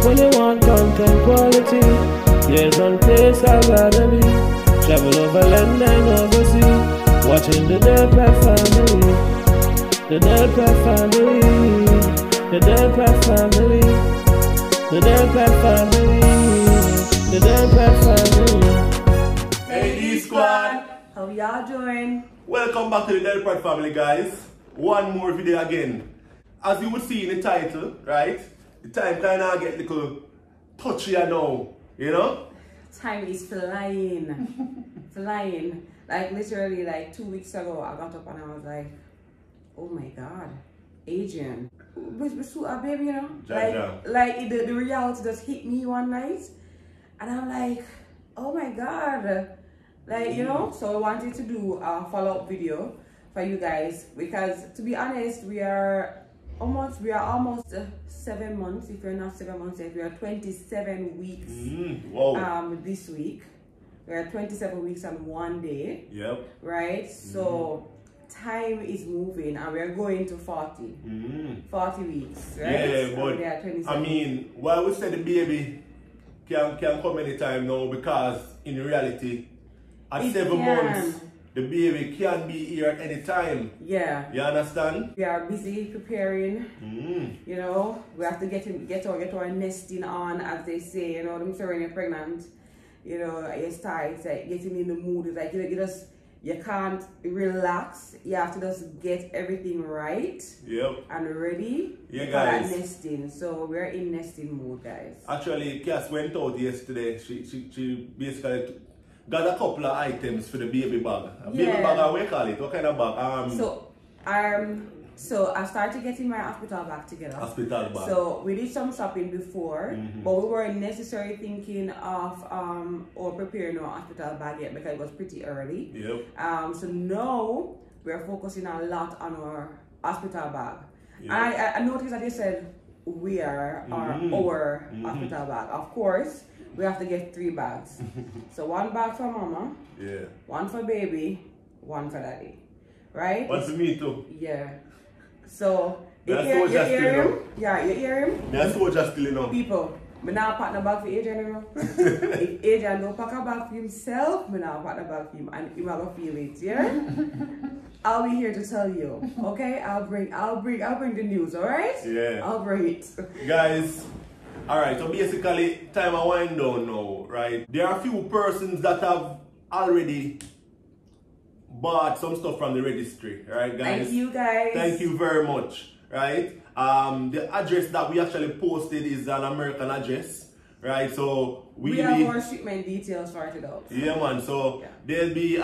When you want content quality, there's one place I gotta be. Travel over land and overseas, watching the Delpratt family. The Delpratt family. The Delpratt family. The Delpratt family. The Delpratt family. Hey D-Squad! How y'all doing? Welcome back to the Delpratt family, guys. One more video again. As you would see in the title, right? The time kind of get a little touchy now, you know? Time is flying. Flying. Like literally like 2 weeks ago, I got up and I was like, oh my God, Adrian. We're so a baby, you know? Like the reality just hit me one night. And I'm like, oh my God. Like, you know, so I wanted to do a follow-up video for you guys because to be honest, we are almost 7 months. If we're not 7 months yet, we are 27 weeks this week. We are 27 weeks and 1 day. Yep. Right? So time is moving and we're going to 40. 40 weeks, right? Yeah, but I mean, why we say the baby can come anytime now, because in reality, at 7 months, the baby can be here at any time. Yeah. You understand? We are busy preparing. You know, we have to get our nesting on, as they say. You know, I'm sure when you're pregnant, you know, you start, it's like getting in the mood. It's like you can't relax. You have to just get everything right. Yep. And ready for that nesting. So we're in nesting mode, guys. Actually, Cass went out yesterday. She basically got a couple of items for the baby bag. Baby bag, what do you call it? What kind of bag? So I started getting my hospital bag together. Hospital bag. So we did some shopping before, but we weren't necessarily thinking of or preparing our hospital bag yet because it was pretty early. Yep. So now we're focusing a lot on our hospital bag. Yep. I noticed that they said we are our hospital bag. Of course, we have to get 3 bags. So 1 bag for mama, 1 for baby, 1 for daddy. Right? 1 for me too. Yeah. So you hear him? Yeah, you hear him? That's what just still know. People, I now pack the bag for Adrian, you know. If Adrian don't pack a bag for himself, I now pack the bag for him and he will feel it, yeah? I'll be here to tell you, okay? I'll bring the news, alright? Yeah. I'll bring it. Guys, alright, so basically, time I wind down now, right? There are a few persons that have already bought some stuff from the registry, right, guys? Thank you, guys. Thank you very much, right? The address that we actually posted is an American address, right? So we have more shipment details sorted out. Yeah, man. So there'll be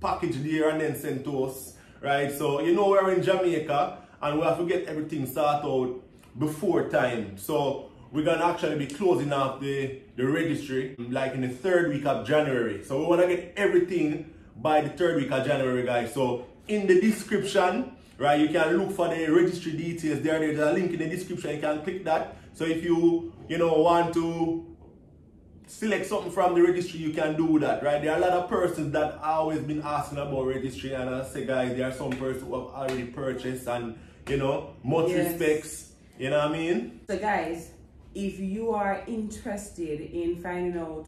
package there and then sent to us, right? So you know we're in Jamaica and we have to get everything sorted out before time. So we're gonna actually be closing off the registry like in the 3rd week of January. So we wanna get everything by the 3rd week of January, guys. So in the description, right, you can look for the registry details there. There's a link in the description. You can click that. So if you want to select something from the registry, you can do that, right? There are a lot of persons that have always been asking about registry, and I say, guys, there are some persons who have already purchased, and much respects. You know what I mean? So guys, if you are interested in finding out,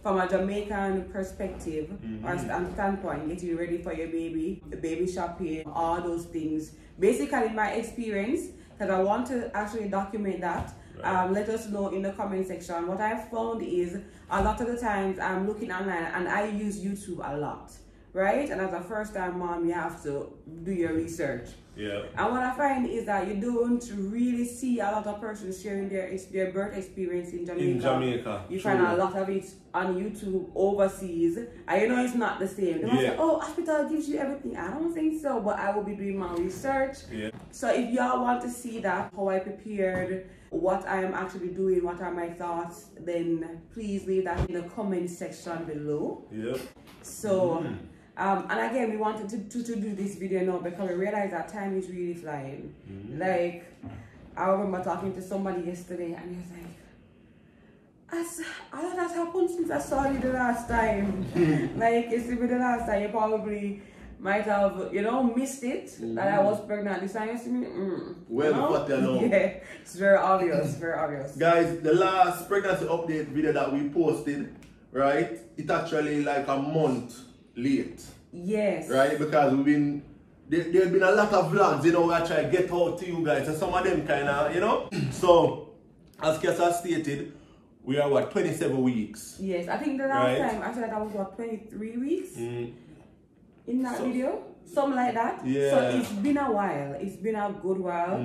from a Jamaican perspective or standpoint, getting ready for your baby, the baby shopping, all those things, basically my experience, because I want to actually document that, let us know in the comment section. What I've found is a lot of the times I'm looking online and I use YouTube a lot, right? And as a first-time mom, you have to do your research. Yeah. And what I find is that you don't really see a lot of persons sharing their birth experience in Jamaica. You find a lot of it on YouTube overseas. And it's not the same. They say, oh, hospital gives you everything. I don't think so, but I will be doing my research. Yeah. So if y'all want to see that, how I prepared, what I am actually doing, what are my thoughts, then please leave that in the comment section below. Yep. So and again, we wanted to do this video now because we realized that time is really flying. Like, I remember talking to somebody yesterday and he was like, a lot has happened since I saw you the last time. Like, it's the last time you probably might have, you know, missed it that I was pregnant this time. You see me? Well, you know? what you know. Yeah, it's very obvious, very obvious. Guys, the last pregnancy update video that we posted, right? It actually like a month late. Yes. Right? Because we've been there's been a lot of vlogs, you know, we try to get out to you guys, and some of them kind of, you know. So, as Kessa stated, we are what, 27 weeks. Yes, I think the last time I said that was what, 23 weeks in that video, something like that. Yeah. So it's been a while. It's been a good while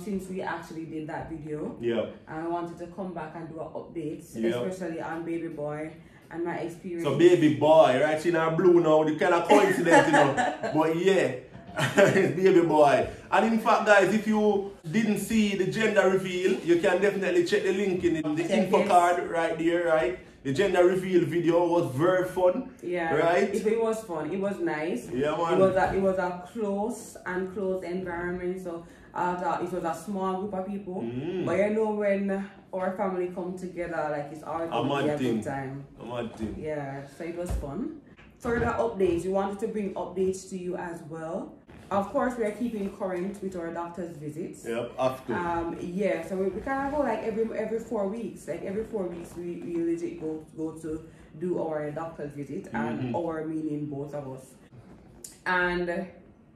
since we actually did that video. Yeah. And I wanted to come back and do an update, Yeah. especially on baby boy and my experience. So baby boy, right? She in her blue now, the kind of coincidence, you know. But yeah, it's baby boy. And in fact, guys, if you didn't see the gender reveal, you can definitely check the link in the info card right there, right? The gender reveal video was very fun. Yeah, right? It was fun. It was nice. Yeah, man. It was a close environment. So it was a small group of people. But you know, when our family come together, like it's always a good time. A mad thing. Yeah, so it was fun. Further updates, we wanted to bring updates to you as well. Of course, we are keeping current with our doctor's visits. Yep, after. Yeah, so we kind of go like every 4 weeks. Like every 4 weeks, we legit go to do our doctor's visit, and our meaning both of us. And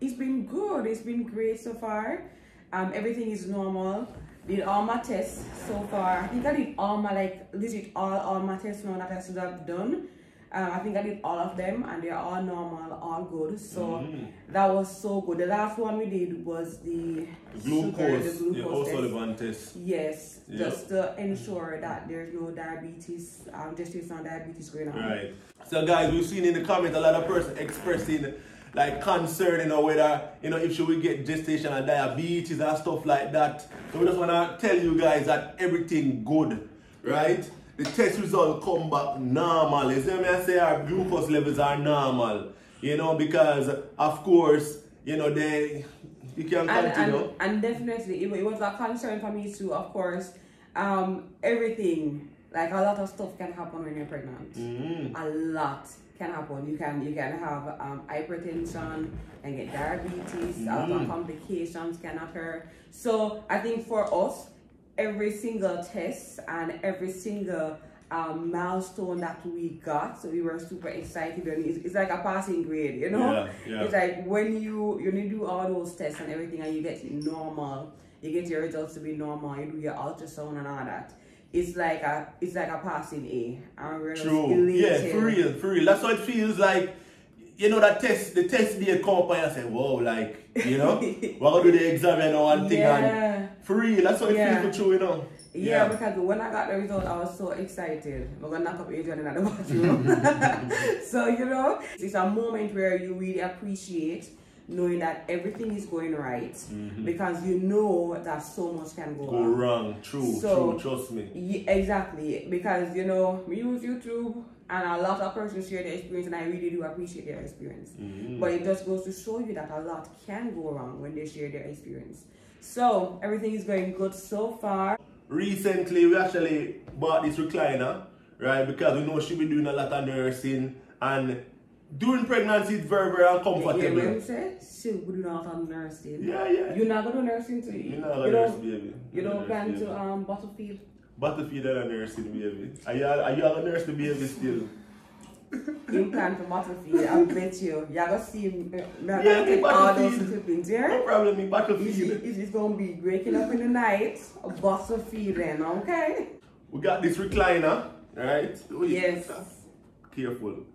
it's been good. It's been great so far. Everything is normal. Did all my tests so far. I think I did all my legit all my tests now that I should have done. I think I did all of them, and they're all normal, all good. So that was so good. The last one we did was the glucose, the glucose test. Yes, just to ensure that there's no diabetes, gestational diabetes going on. Right. So guys, we've seen in the comments a lot of person expressing like concern, you know, whether, you know, if she will get gestational diabetes and stuff like that. So we just want to tell you guys that everything good, right? The test result come back normal. You see what I say? Our glucose levels are normal, you know, because of course, you know, you can continue. And definitely, it was a concern for me too, of course. Everything, like a lot of stuff can happen when you're pregnant. A lot can happen. You can have hypertension and get diabetes. A lot of complications can occur. So I think for us, every single test and every single milestone that we got, so we were super excited, and it's like a passing grade, you know. Yeah. It's like when you do all those tests and everything, and you get normal, you get your results to be normal, you do your ultrasound and all that. It's like a passing A. And we're true. Yeah, for real. That's what it feels like. You know, the test date come up and I say, whoa, like, you know, we're going to do the exam and one thing. And for real, that's what it feels for true, you know. Yeah, because when I got the result, I was so excited. I'm going to knock up Adrian in the bathroom. So, you know, it's a moment where you really appreciate knowing that everything is going right, because you know that so much can go wrong. True, trust me. Exactly, because, you know, we use YouTube, and a lot of persons share their experience, and I really do appreciate their experience. But it just goes to show you that a lot can go wrong when they share their experience. So everything is going good so far. Recently, we actually bought this recliner, right? Because we know she'll be doing a lot of nursing, and during pregnancy, it's very, very uncomfortable. Yeah, when you say she'll be doing a lot of nursing. Yeah. You're not going to do nursing too? You're not going to nurse, baby. You don't plan to bottle feed? Bottle feed and a nursing, baby. Are you going to nurse the baby still? You plan for bottle feed, I bet you. You're going to see all those clippings, yeah? No problem, me bottle feed. It's going to be breaking up in the night, a bottle feed then, okay? We got this recliner, right? Yes. Careful.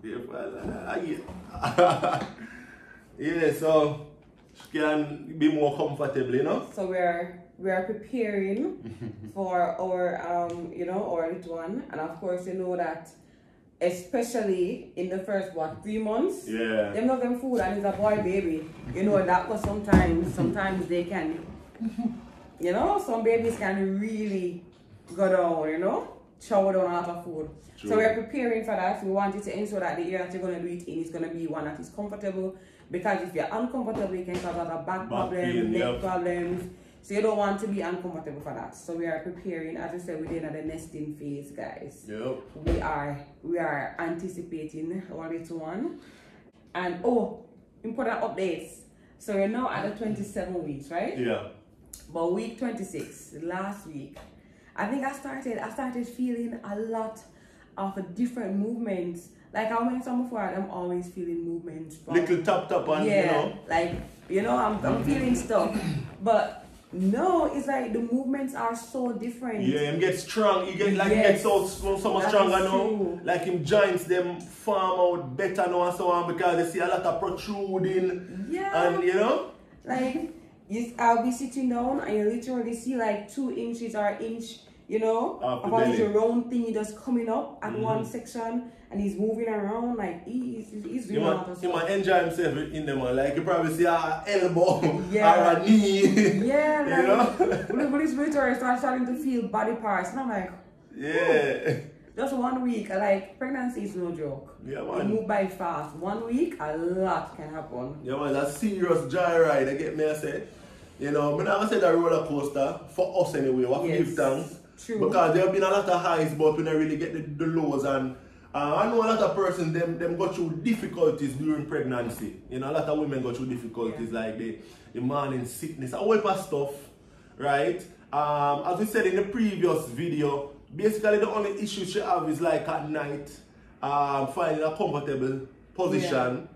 Yeah, so she can be more comfortable, you know? So we are preparing for our you know, our little one, and of course you know that especially in the first 3 months, them love them food, and it's a boy baby, you know that, because sometimes they can, you know, some babies can really go down, you know, chow down a lot of food. True. So we're preparing for that. We wanted to ensure that the area that you're going to do it in is going to be one that is comfortable, because if you're uncomfortable, you can cause a lot of back problems, neck problems. So you don't want to be uncomfortable for that. So we are preparing, as I said, we're in the nesting phase, guys. We are anticipating our little one. And important updates. So we're now at the 27 weeks, right? Yeah. But week 26, last week, I think I started feeling a lot of different movements. Like I mentioned before, I'm always feeling movements. From, little tap and yeah, you know. like, you know, I'm feeling stuff. But no, it's like the movements are so different. Yeah, him get strong. He get like Yes, he get so much stronger now. true. Like him joints them farm out better now and so on because they see a lot of protruding. Yeah. And you know? Like I'll be sitting down and you literally see like 2 inches or inch, you know, Up the of all this belly. round thing just coming up at one section and he's moving around like he's doing a lot of He stuff. might enjoy himself in them, like you probably see a elbow Yeah. or a knee. Yeah, like, you know? when this literally starting to feel body parts and I'm like, Yeah. just 1 week, like pregnancy is no joke. Yeah, It man. move by fast. 1 week, a lot can happen. Yeah, man, that's serious joyride. I get me, I say. You know, I'm not say that roller coaster for us anyway. What Yes, give thanks. true. Because there have been a lot of highs, but we don't really get the lows. And I know a lot of persons, them go through difficulties during pregnancy. You know, a lot of women go through difficulties like the morning sickness, a whole heap of stuff, right? As we said in the previous video, basically the only issue she have is like at night, finding a comfortable position,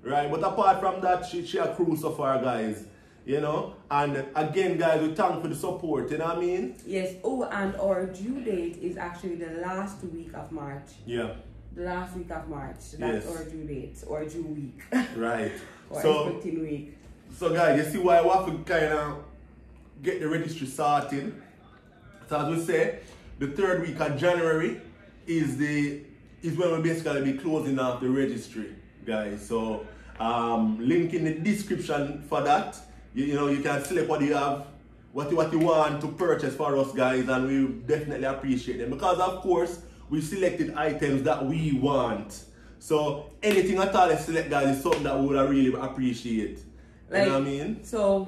right? But apart from that, she a crew so far, guys. You know, and again, guys, we thank for the support. You know what I mean? Yes. Oh, and our due date is actually the last week of March. Yeah. The last week of March. That's Yes. our due date, or due week, Right. or So, expecting week. so guys, you see why we have to kind of get the registry started. So as we say, the 3rd week of January is when we basically be closing off the registry, guys. So link in the description for that. You know, you can select what you have, what you want to purchase for us, guys, and we definitely appreciate them because of course we selected items that we want. So anything at all I select, guys, is something that we would really appreciate. Like, you know what I mean? So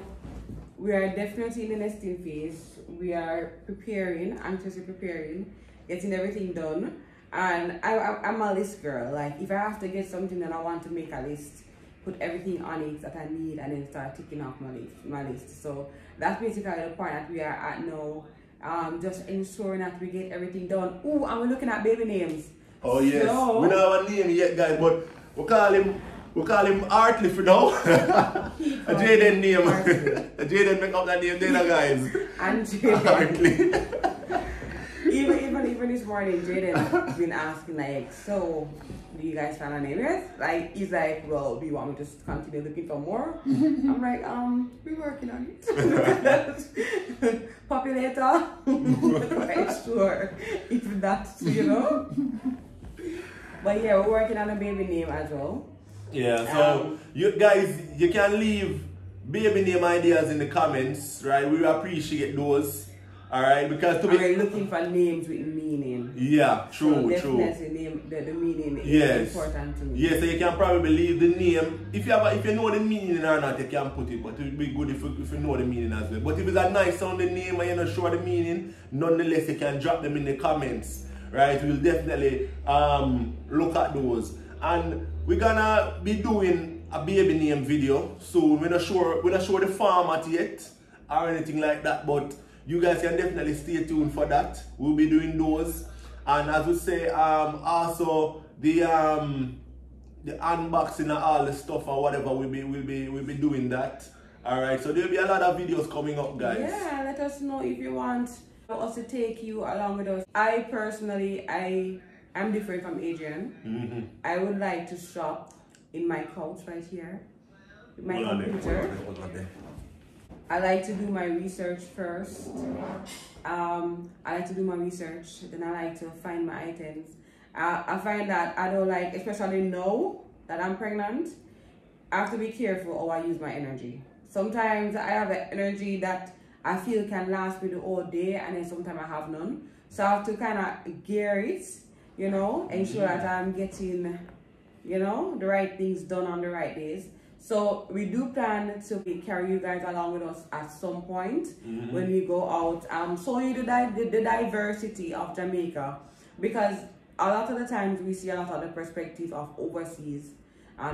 we are definitely in the nesting phase. We are preparing, anxiously preparing, getting everything done. And I'm a list girl. Like if I have to get something, then I want to make a list, put everything on it that I need, and then start ticking off my list. So that's basically the point that we are at now. Just ensuring that we get everything done. Ooh, and we're looking at baby names. Oh yes, So, we don't have a name yet, guys, but we call him Artley for now. A Jaden name. A Jaden make up that name there, guys. And Jaden. Artley. Even this morning, Jaden been asking like, so do you guys find a name yet? Like he's like, well, do you want me to just continue looking for more? I'm like, we're working on it. Populator. Quite sure if that's, you know. But yeah, we're working on a baby name as well. Yeah, so you guys, you can leave baby name ideas in the comments, right? We appreciate those. Alright, because to be we're looking for names with meaning. yeah, true, So true. definitely name the meaning is Yes. important to me. Yeah, so you can probably leave the name. If you know the meaning or not, you can put it, but it would be good if you know the meaning as well. But if it's a nice sounding name and you're not sure the meaning, nonetheless you can drop them in the comments. Right? We'll definitely look at those. And we're gonna be doing a baby name video soon. We're not sure the format yet or anything like that, but you guys can definitely stay tuned for that. We'll be doing those. And as we say, also the unboxing and all the stuff or whatever, we'll be doing that. Alright, so there'll be a lot of videos coming up, guys. Yeah, let us know if you want us to take you along with us. I personally, I'm different from Adrian. I would like to shop in my couch right here, with my computer. I like to do my research first. I like to do my research, then I like to find my items. I find that I don't like, especially now that I'm pregnant, I have to be careful how I use my energy. Sometimes I have an energy that I feel can last me the whole day, and then sometimes I have none. So I have to kind of gear it, you know, ensure that I'm getting, you know, the right things done on the right days. So we do plan to carry you guys along with us at some point when we go out. Showing you the diversity of Jamaica, because a lot of the times we see a lot of the perspective of overseas,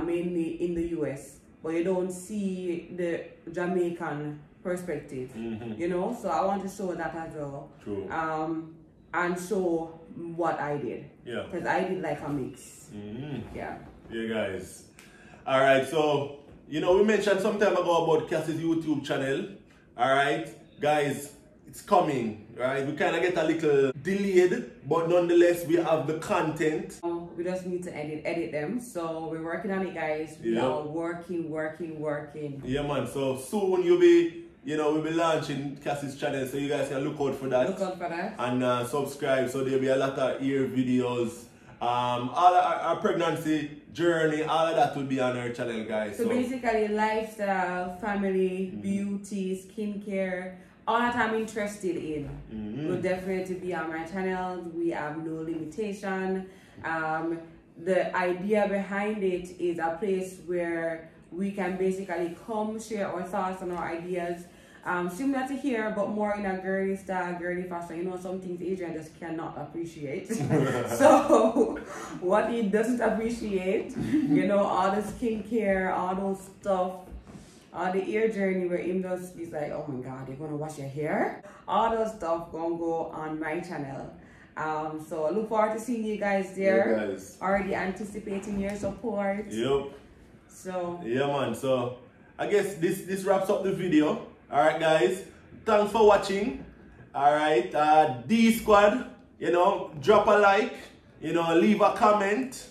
mainly in the US. but you don't see the Jamaican perspective, you know. So I want to show that as well. True. And show what I did. Yeah. Because I did like a mix. Yeah. Yeah, guys. All right. So you know, we mentioned some time ago about Cassie's YouTube channel. All right, guys, it's coming. Right, we kind of get a little delayed, but nonetheless, we have the content. We just need to edit them. So we're working on it, guys. We are working. Yeah, man. So soon you'll be, you know, we'll be launching Cassie's channel, so you guys can look out for that. Look out for that. And subscribe. So there'll be a lot of ear videos. All our pregnancy journey, all of that will be on our channel, guys. So basically, lifestyle, family, beauty, skincare, all that I'm interested in will definitely be on my channel. We have no limitation. The idea behind it is a place where we can basically come share our thoughts and our ideas. Similar to here, but more in a girly style, girly fashion. You know, some things Adrian just cannot appreciate. So, what he doesn't appreciate, you know, all the skincare, all those stuff, all the ear journey where him does, he's like, oh my God, you're gonna wash your hair? All those stuff gonna go on my channel. So I look forward to seeing you guys there. Yeah, guys. Already anticipating your support. Yep. So yeah, man. So I guess this wraps up the video. Alright, guys, thanks for watching. Alright, D Squad, you know, drop a like, you know, leave a comment.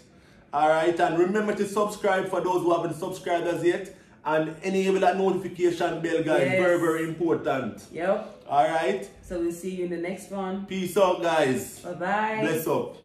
Alright, and remember to subscribe for those who haven't subscribed as yet, and enable that notification bell, guys. Yes. Very, very important. Yep. Alright, so we'll see you in the next one. peace out, guys. Bye bye. Bless up.